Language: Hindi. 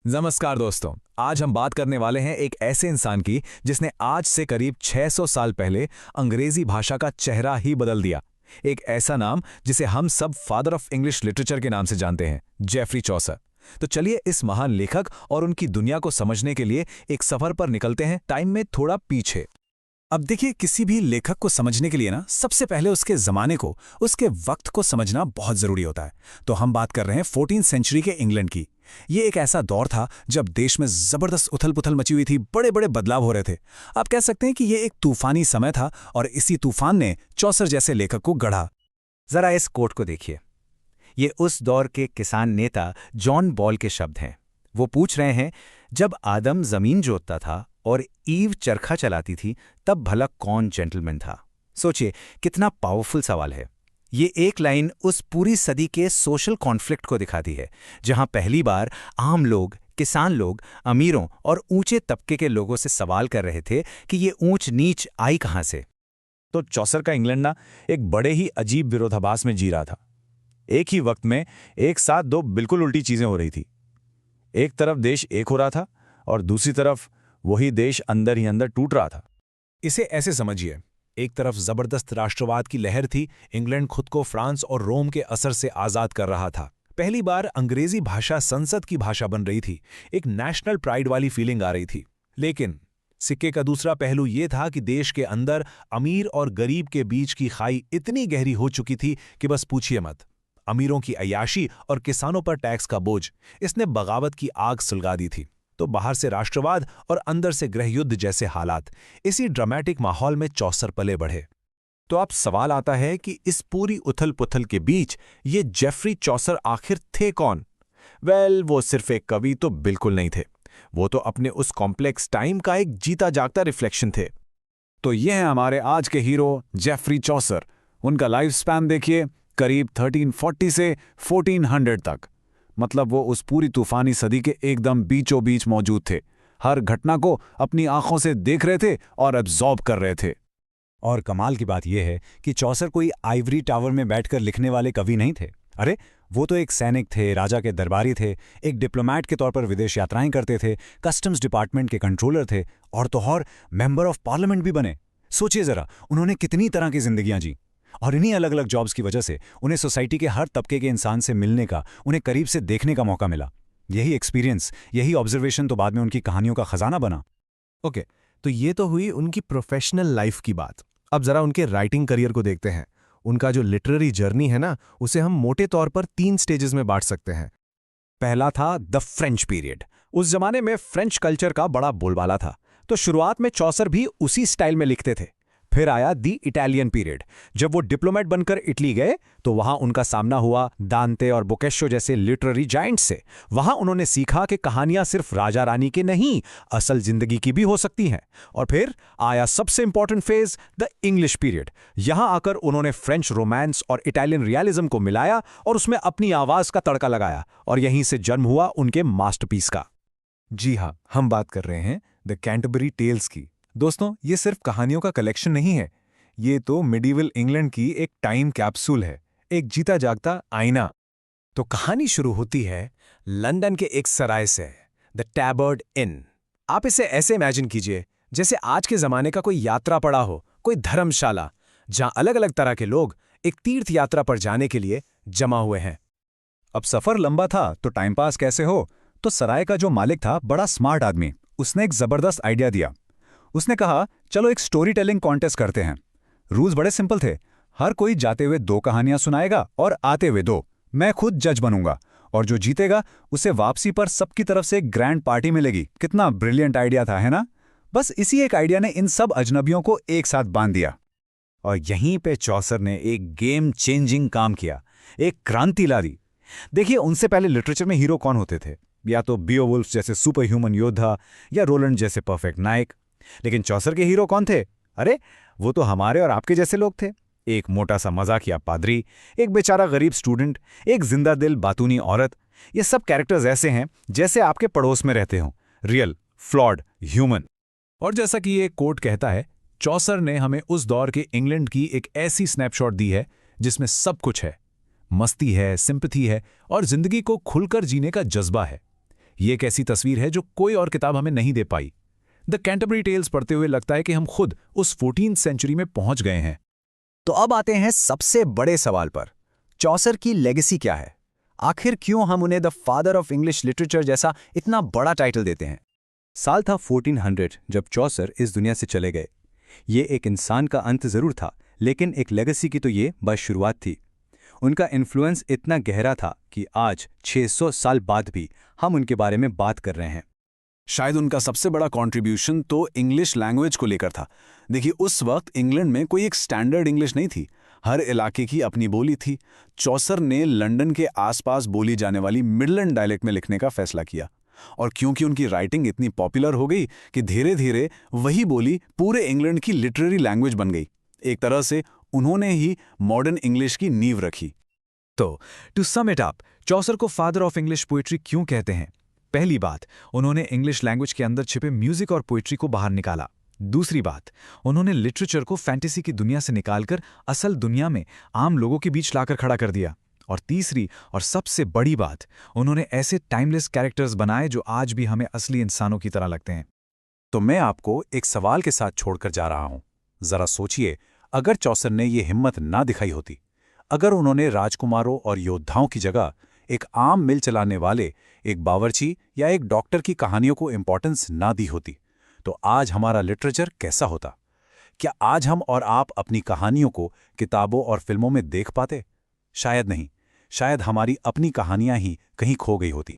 नमस्कार दोस्तों। आज हम बात करने वाले हैं एक ऐसे इंसान की जिसने आज से करीब 600 साल पहले अंग्रेजी भाषा का चेहरा ही बदल दिया। एक ऐसा नाम जिसे हम सब फादर ऑफ इंग्लिश लिटरेचर के नाम से जानते हैं, जेफरी चौसर। तो चलिए इस महान लेखक और उनकी दुनिया को समझने के लिए एक सफर पर निकलते हैं, टाइम में थोड़ा पीछे। अब देखिए, किसी भी लेखक को समझने के लिए ना सबसे पहले उसके ज़माने को, उसके वक्त को समझना बहुत ज़रूरी होता है। तो हम बात कर रहे हैं 14वीं सेंचुरी के इंग्लैंड की। ये एक ऐसा दौर था जब देश में ज़बरदस्त उथल-पुथल मची हुई थी, बड़े-बड़े बदलाव हो रहे थे। आप कह सकते हैं कि ये एक तूफ़ानी समय था और इसी तूफ़ान ने चौसर जैसे लेखक को गढ़ा। जरा इस कोट को देखिए। ये उस दौर के किसान नेता जॉन बॉल के शब्द हैं। वो पूछ रहे हैं, जब आदम जमीन जोतता था और ईव चरखा चलाती थी, तब भला कौन जेंटलमैन था? सोचिए, कितना पावरफुल सवाल है। ये एक लाइन उस पूरी सदी के सोशल कॉन्फ्लिक्ट को दिखाती है, जहां पहली बार आम लोग, किसान लोग, अमीरों और ऊंचे तबके के लोगों से सवाल कर रहे थे कि ये ऊंच नीच आई कहां से। तो चौसर का इंग्लैंड ना एक बड़े ही अजीब विरोधाभास में जी रहा था। एक ही वक्त में एक साथ दो बिल्कुल उल्टी चीजें हो रही थी। एक तरफ देश एक हो रहा था और दूसरी तरफ वही देश अंदर ही अंदर टूट रहा था। इसे ऐसे समझिए, एक तरफ जबरदस्त राष्ट्रवाद की लहर थी, इंग्लैंड खुद को फ्रांस और रोम के असर से आजाद कर रहा था। पहली बार अंग्रेजी भाषा संसद की भाषा बन रही थी, एक नेशनल प्राइड वाली फीलिंग आ रही थी। लेकिन सिक्के का दूसरा पहलू यह था कि देश के अंदर अमीर और गरीब के बीच की खाई इतनी गहरी हो चुकी थी कि बस पूछिए मत। अमीरों की अय्याशी और किसानों पर टैक्स का बोझ, इसने बगावत की आग सुलगा दी थी। तो बाहर से राष्ट्रवाद और अंदर से गृहयुद्ध जैसे हालात। इसी ड्रामेटिक माहौल में चौसर पले बढ़े। तो अब सवाल आता है कि इस पूरी उथल-पुथल के बीच ये जेफरी चौसर आखिर थे कौन? वो सिर्फ एक कवि तो बिल्कुल नहीं थे। वो तो अपने उस कॉम्प्लेक्स टाइम का एक जीता जागता रिफ्लेक्शन थे। तो ये हैं हमारे आज के हीरो, जेफरी चौसर। उनका लाइफ स्पैन देखिए, करीब 1340 से 1400 तक। मतलब वो उस पूरी तूफानी सदी के एकदम बीचों बीच मौजूद थे। हर घटना को अपनी आंखों से देख रहे थे और एब्जॉर्ब कर रहे थे। और कमाल की बात यह है कि चौसर कोई आइवरी टावर में बैठकर लिखने वाले कवि नहीं थे। अरे, वो तो एक सैनिक थे, राजा के दरबारी थे, एक डिप्लोमैट के तौर पर विदेश यात्राएं करते थे, कस्टम्स डिपार्टमेंट के कंट्रोलर थे और तो और मेंबर ऑफ पार्लियामेंट भी बने। सोचिए जरा, उन्होंने कितनी तरह की जिंदगियां जी। और इन्हीं अलग अलग जॉब्स की वजह से उन्हें सोसाइटी के हर तबके के इंसान से मिलने का, उन्हें करीब से देखने का मौका मिला। यही एक्सपीरियंस, यही ऑब्जर्वेशन तो बाद में उनकी कहानियों का खजाना बना। ओके, तो ये तो हुई उनकी प्रोफेशनल लाइफ की बात। अब जरा उनके राइटिंग करियर को देखते हैं। उनका जो लिटरेरी जर्नी है ना, उसे हम मोटे तौर पर 3 स्टेजेस में बांट सकते हैं। पहला था द फ्रेंच पीरियड। उस जमाने में फ्रेंच कल्चर का बड़ा बोलबाला था, तो शुरुआत में चौसर भी उसी स्टाइल में लिखते थे। फिर आया दी इटालियन पीरियड। जब वो डिप्लोमेट बनकर इटली गए तो वहां उनका सामना हुआ दांते और बोकेशो जैसे लिटरेरी जायंट्स से। वहां उन्होंने सीखा कि कहानियां सिर्फ राजा रानी की नहीं, असल जिंदगी की भी हो सकती हैं। और फिर आया सबसे important phase, the English period. यहां आकर उन्होंने फ्रेंच रोमांस और इटालियन रियलिज्म को मिलाया और उसमें अपनी आवाज का तड़का लगाया, और यहीं से जन्म हुआ उनके मास्टरपीस का। जी हाँ, हम बात कर रहे हैं द कैंटरबरी टेल्स की। दोस्तों, ये सिर्फ कहानियों का कलेक्शन नहीं है, ये तो मिडीवल इंग्लैंड की एक टाइम कैप्सूल है, एक जीता जागता आईना। तो कहानी शुरू होती है लंदन के एक सराय से, द टैबर्ड इन। आप इसे ऐसे इमेजिन कीजिए जैसे आज के जमाने का कोई यात्रा पड़ा हो, कोई धर्मशाला, जहां अलग अलग तरह के लोग एक तीर्थ यात्रा पर जाने के लिए जमा हुए हैं। अब सफर लंबा था तो टाइम पास कैसे हो? तो सराय का जो मालिक था, बड़ा स्मार्ट आदमी, उसने एक जबरदस्त आइडिया दिया। उसने कहा, चलो एक स्टोरी टेलिंग कॉन्टेस्ट करते हैं। रूल्स बड़े सिंपल थे। हर कोई जाते हुए 2 कहानियां सुनाएगा और आते हुए 2। मैं खुद जज बनूंगा और जो जीतेगा उसे वापसी पर सबकी तरफ से एक ग्रैंड पार्टी मिलेगी। कितना ब्रिलियंट आइडिया था, है ना? बस इसी एक आइडिया ने इन सब अजनबियों को एक साथ बांध दिया। और यहीं पे चौसर ने एक गेम चेंजिंग काम किया, एक क्रांति ला दी। देखिए, उनसे पहले लिटरेचर में हीरो कौन होते थे? या तो बियोवुल्फ जैसे सुपर ह्यूमन योद्धा या रोलैंड जैसे परफेक्ट नायक। लेकिन चौसर के हीरो कौन थे? अरे, वो तो हमारे और आपके जैसे लोग थे। एक मोटा सा मजाकिया पादरी, एक बेचारा गरीब स्टूडेंट, एक जिंदा दिल बातूनी औरत। ये सब कैरेक्टर्स ऐसे हैं जैसे आपके पड़ोस में रहते हों, रियल, फ्लॉड, ह्यूमन। और जैसा कि ये कोट कहता है, चौसर ने हमें उस दौर के इंग्लैंड की एक ऐसी स्नैपशॉट दी है जिसमें सब कुछ है। मस्ती है, सिंपैथी है और जिंदगी को खुलकर जीने का जज्बा है। ये एक ऐसी तस्वीर है जो कोई और किताब हमें नहीं दे पाई। द कैंटरबरी टेल्स पढ़ते हुए लगता है कि हम खुद उस 14th सेंचुरी में पहुंच गए हैं। तो अब आते हैं सबसे बड़े सवाल पर, चौसर की लेगेसी क्या है? आखिर क्यों हम उन्हें the father of English literature जैसा इतना बड़ा टाइटल देते हैं? साल था 1400 जब चौसर इस दुनिया से चले गए। ये एक इंसान का अंत जरूर था, लेकिन एक लेगेसी की तो ये बस शुरुआत थी। उनका इन्फ्लुएंस इतना गहरा था कि आज 600 साल बाद भी हम उनके बारे में बात कर रहे हैं। शायद उनका सबसे बड़ा कंट्रीब्यूशन तो इंग्लिश लैंग्वेज को लेकर था। देखिए, उस वक्त इंग्लैंड में कोई एक स्टैंडर्ड इंग्लिश नहीं थी, हर इलाके की अपनी बोली थी। चौसर ने लंदन के आसपास बोली जाने वाली मिडलैंड डायलेक्ट में लिखने का फैसला किया, और क्योंकि उनकी राइटिंग इतनी पॉपुलर हो गई कि धीरे धीरे वही बोली पूरे इंग्लैंड की लिटरेरी लैंग्वेज बन गई। एक तरह से उन्होंने ही मॉडर्न इंग्लिश की नींव रखी। तो टू सम इट अप, चौसर को फादर ऑफ इंग्लिश पोइट्री क्यों कहते हैं? पहली बात, उन्होंने इंग्लिश लैंग्वेज के अंदर छिपे म्यूजिक और पोइट्री को बाहर निकाला। दूसरी बात, उन्होंने लिटरेचर को फैंटेसी की दुनिया से निकालकर असल दुनिया में आम लोगों के बीच लाकर खड़ा कर दिया। और तीसरी और सबसे बड़ी बात, उन्होंने ऐसे टाइमलेस कैरेक्टर्स बनाए जो आज भी हमें असली इंसानों की तरह लगते हैं। तो मैं आपको एक सवाल के साथ छोड़कर जा रहा हूं। जरा सोचिए, अगर चौसर ने ये हिम्मत ना दिखाई होती, अगर उन्होंने राजकुमारों और योद्धाओं की जगह एक आम मिल चलाने वाले, एक बावर्ची या एक डॉक्टर की कहानियों को इंपॉर्टेंस ना दी होती, तो आज हमारा लिटरेचर कैसा होता? क्या आज हम और आप अपनी कहानियों को किताबों और फिल्मों में देख पाते? शायद नहीं। शायद हमारी अपनी कहानियां ही कहीं खो गई होती।